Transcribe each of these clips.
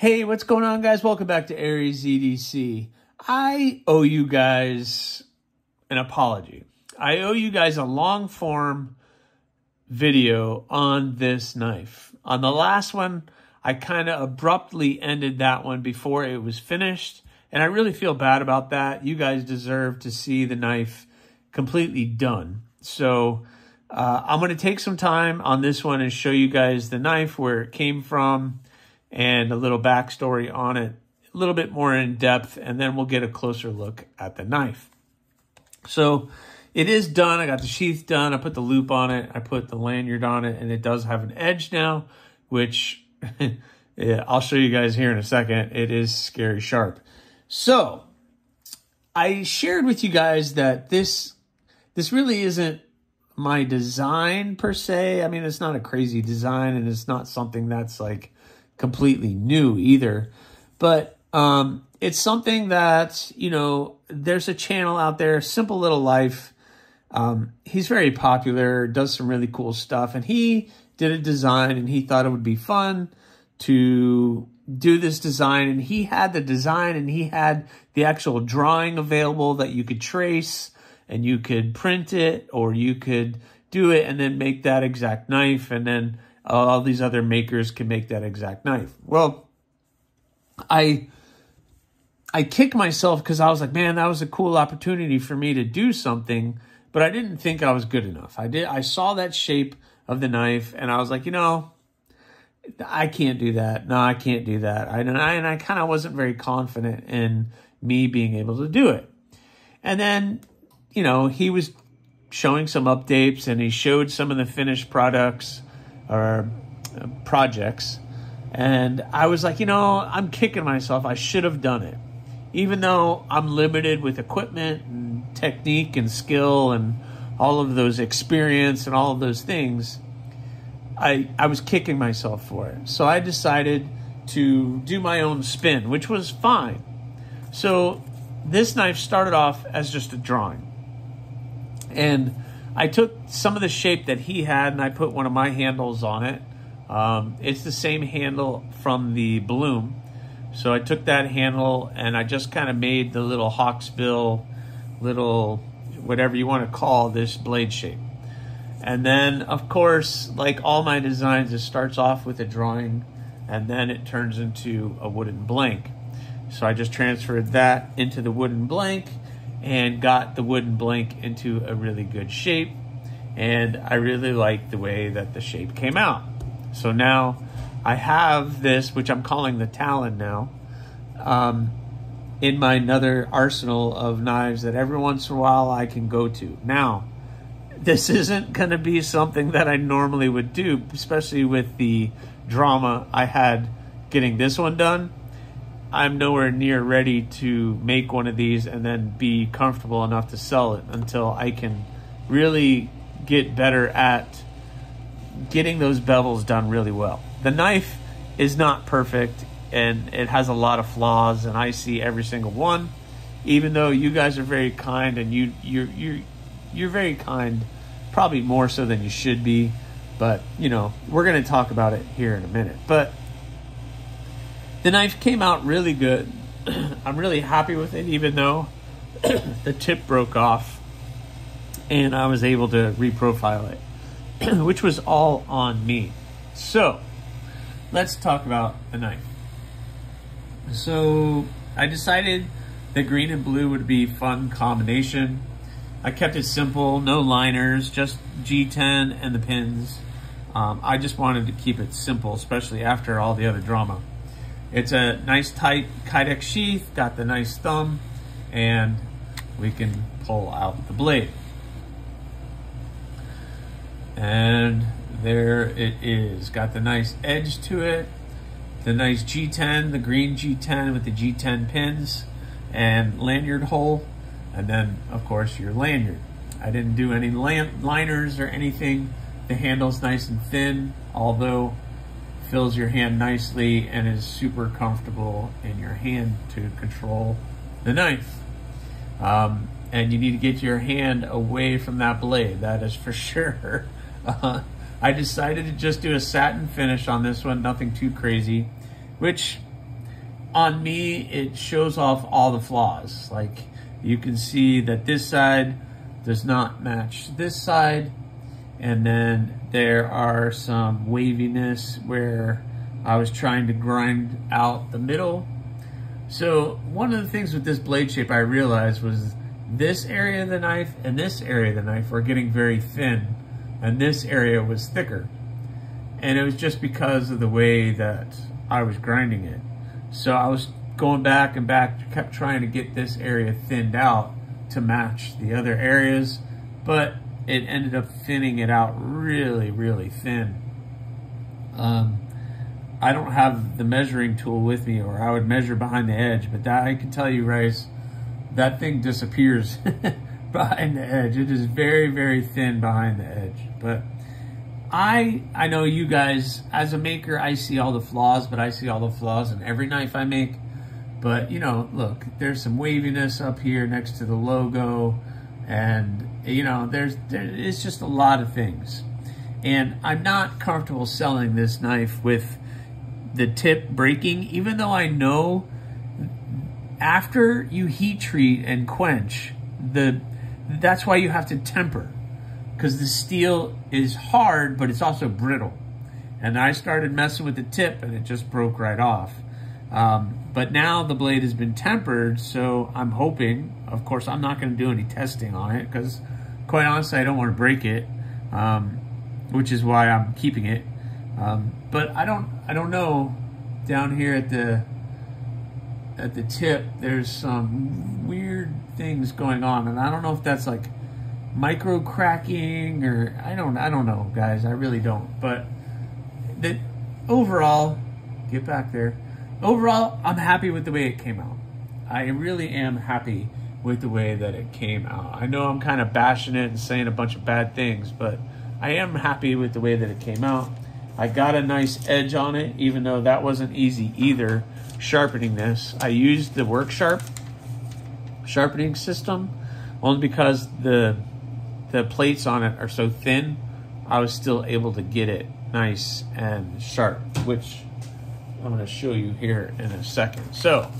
Hey, what's going on, guys? Welcome back to Aries EDC. I owe you guys an apology. I owe you guys a long-form video on this knife. On the last one, I kind of abruptly ended that one before it was finished, and I really feel bad about that. You guys deserve to see the knife completely done. So I'm going to take some time on this one and show you guys the knife, where it came from, and a little backstory on it, a little bit more in depth, and then we'll get a closer look at the knife. So it is done. I got the sheath done. I put the loop on it. I put the lanyard on it, and it does have an edge now, which yeah, I'll show you guys here in a second. It is scary sharp. So I shared with you guys that this really isn't my design per se. I mean, it's not a crazy design, and it's not something that's like completely new either, but it's something that, you know, there's a channel out there, Simple Little Life. He's very popular, does some really cool stuff, and he did a design, and he thought it would be fun to do this design, and he had the design, and he had the actual drawing available that you could trace, and you could print it, or you could do it and then make that exact knife, and then all these other makers can make that exact knife. Well, I kicked myself because I was like, man, that was a cool opportunity for me to do something, but I didn't think I was good enough. I saw that shape of the knife, and I was like, you know, I can't do that. No, I can't do that. And I kind of wasn't very confident in me being able to do it. And then, you know, he was showing some updates, and he showed some of the finished products or projects, and I was like, you know, I'm kicking myself. I should have done it. Even though I'm limited with equipment and technique and skill and all of those experience and all of those things, I was kicking myself for it. So I decided to do my own spin, which was fine. So this knife started off as just a drawing, and I took some of the shape that he had, and I put one of my handles on it. It's the same handle from the Bloom. So I took that handle, and I just kind of made the little hawksbill, little whatever you want to call this blade shape. And then, of course, like all my designs, it starts off with a drawing, and then it turns into a wooden blank. So I just transferred that into the wooden blank, and got the wooden blank into a really good shape, and I really like the way that the shape came out. So now I have this, which I'm calling the Talon now, in my another arsenal of knives that every once in a while I can go to. Now, this isn't going to be something that I normally would do, especially with the drama I had getting this one done. I'm nowhere near ready to make one of these and then be comfortable enough to sell it until I can really get better at getting those bevels done really well. The knife is not perfect, and it has a lot of flaws, and I see every single one. Even though you guys are very kind, and you're very kind, probably more so than you should be, but you know, we're going to talk about it here in a minute. But the knife came out really good. I'm really happy with it, even though the tip broke off and I was able to reprofile it, which was all on me. So let's talk about the knife. So I decided that green and blue would be a fun combination. I kept it simple, no liners, just G10 and the pins. I just wanted to keep it simple, especially after all the other drama. It's a nice tight Kydex sheath, got the nice thumb, and we can pull out the blade. And there it is. Got the nice edge to it, the nice G10, the green G10 with the G10 pins and lanyard hole, and then of course your lanyard. I didn't do any liners or anything. The handle's nice and thin, although fills your hand nicely and is super comfortable in your hand to control the knife. And you need to get your hand away from that blade, that is for sure. I decided to just do a satin finish on this one, nothing too crazy, which on me, it shows off all the flaws. Like, you can see that this side does not match this side. And then there are some waviness where I was trying to grind out the middle. So one of the things with this blade shape I realized was this area of the knife and this area of the knife were getting very thin, and this area was thicker. And it was just because of the way that I was grinding it. So I was going back and back, kept trying to get this area thinned out to match the other areas, but it ended up thinning it out really, really thin. I don't have the measuring tool with me, or I would measure behind the edge, but that I can tell you, Rice, that thing disappears behind the edge. It is very, very thin behind the edge. But I know you guys, as a maker, I see all the flaws, but I see all the flaws in every knife I make. But, you know, look, there's some waviness up here next to the logo, and, you know, it's just a lot of things. And I'm not comfortable selling this knife with the tip breaking, even though I know after you heat treat and quench, that's why you have to temper, because the steel is hard, but it's also brittle. And I started messing with the tip and it just broke right off. But now the blade has been tempered, so I'm hoping, of course, I'm not going to do any testing on it, because quite honestly, I don't want to break it, which is why I'm keeping it. But I don't know, down here at the tip, there's some weird things going on, and I don't know if that's like micro cracking, or I don't know, guys. I really don't. But overall, get back there. Overall, I'm happy with the way it came out. I really am happy with the way that it came out. I know I'm kind of bashing it and saying a bunch of bad things, but I am happy with the way that it came out. I got a nice edge on it, even though that wasn't easy either, sharpening this. I used the Work Sharp sharpening system only because the plates on it are so thin. I was still able to get it nice and sharp, which I'm going to show you here in a second. So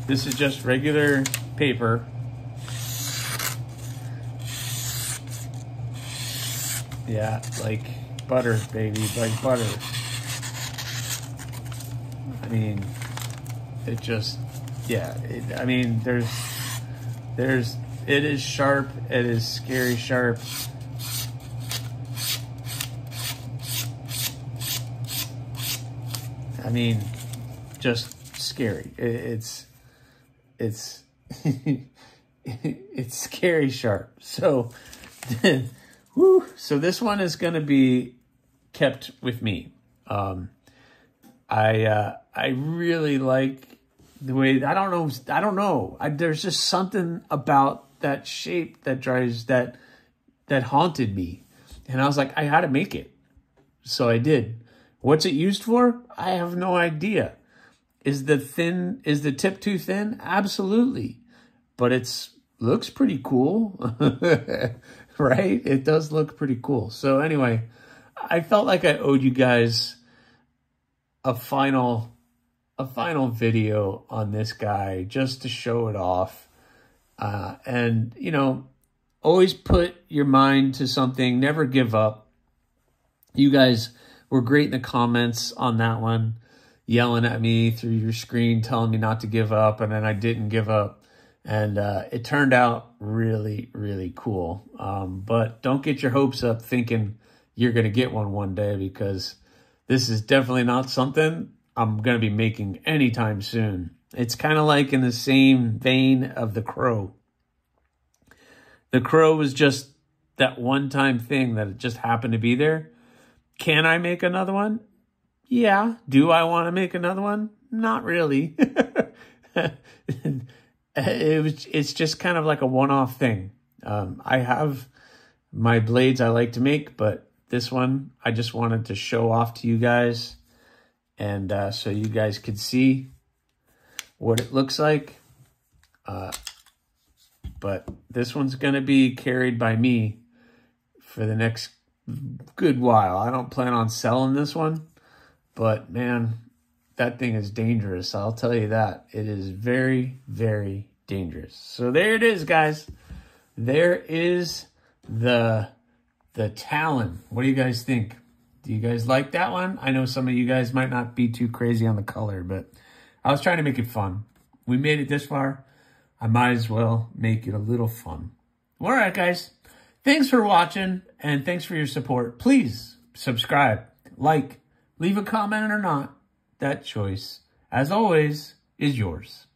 this is just regular paper. Yeah, like butter, baby, like butter. I mean, it just, yeah, I mean, it is sharp, it is scary sharp. I mean, just scary. It's it's scary sharp. So, whew, so this one is going to be kept with me. I really like the way, I don't know. There's just something about that shape that drives, that haunted me. And I was like, I had to make it. So I did. What's it used for? I have no idea. Is the tip too thin? Absolutely. But looks pretty cool. Right? It does look pretty cool. So anyway, I felt like I owed you guys a final video on this guy just to show it off. And, you know, always put your mind to something. Never give up. You guys were great in the comments on that one, yelling at me through your screen, telling me not to give up, and then I didn't give up. And it turned out really, really cool. But don't get your hopes up thinking you're going to get one day, because this is definitely not something I'm going to be making anytime soon. It's kind of like in the same vein of the Crow. The Crow was just that one-time thing that it just happened to be there. Can I make another one? Yeah. Do I want to make another one? Not really. It's just kind of like a one-off thing. I have my blades I like to make, but this one I just wanted to show off to you guys, and so you guys could see what it looks like. But this one's going to be carried by me for the next good while. I don't plan on selling this one, but man, that thing is dangerous. I'll tell you that. It is very, very dangerous. So there it is, guys. There is the Talon. What do you guys think? Do you guys like that one? I know some of you guys might not be too crazy on the color, but I was trying to make it fun. We made it this far. I might as well make it a little fun. All right, guys. Thanks for watching, and thanks for your support. Please subscribe, like, leave a comment or not. That choice, as always, is yours.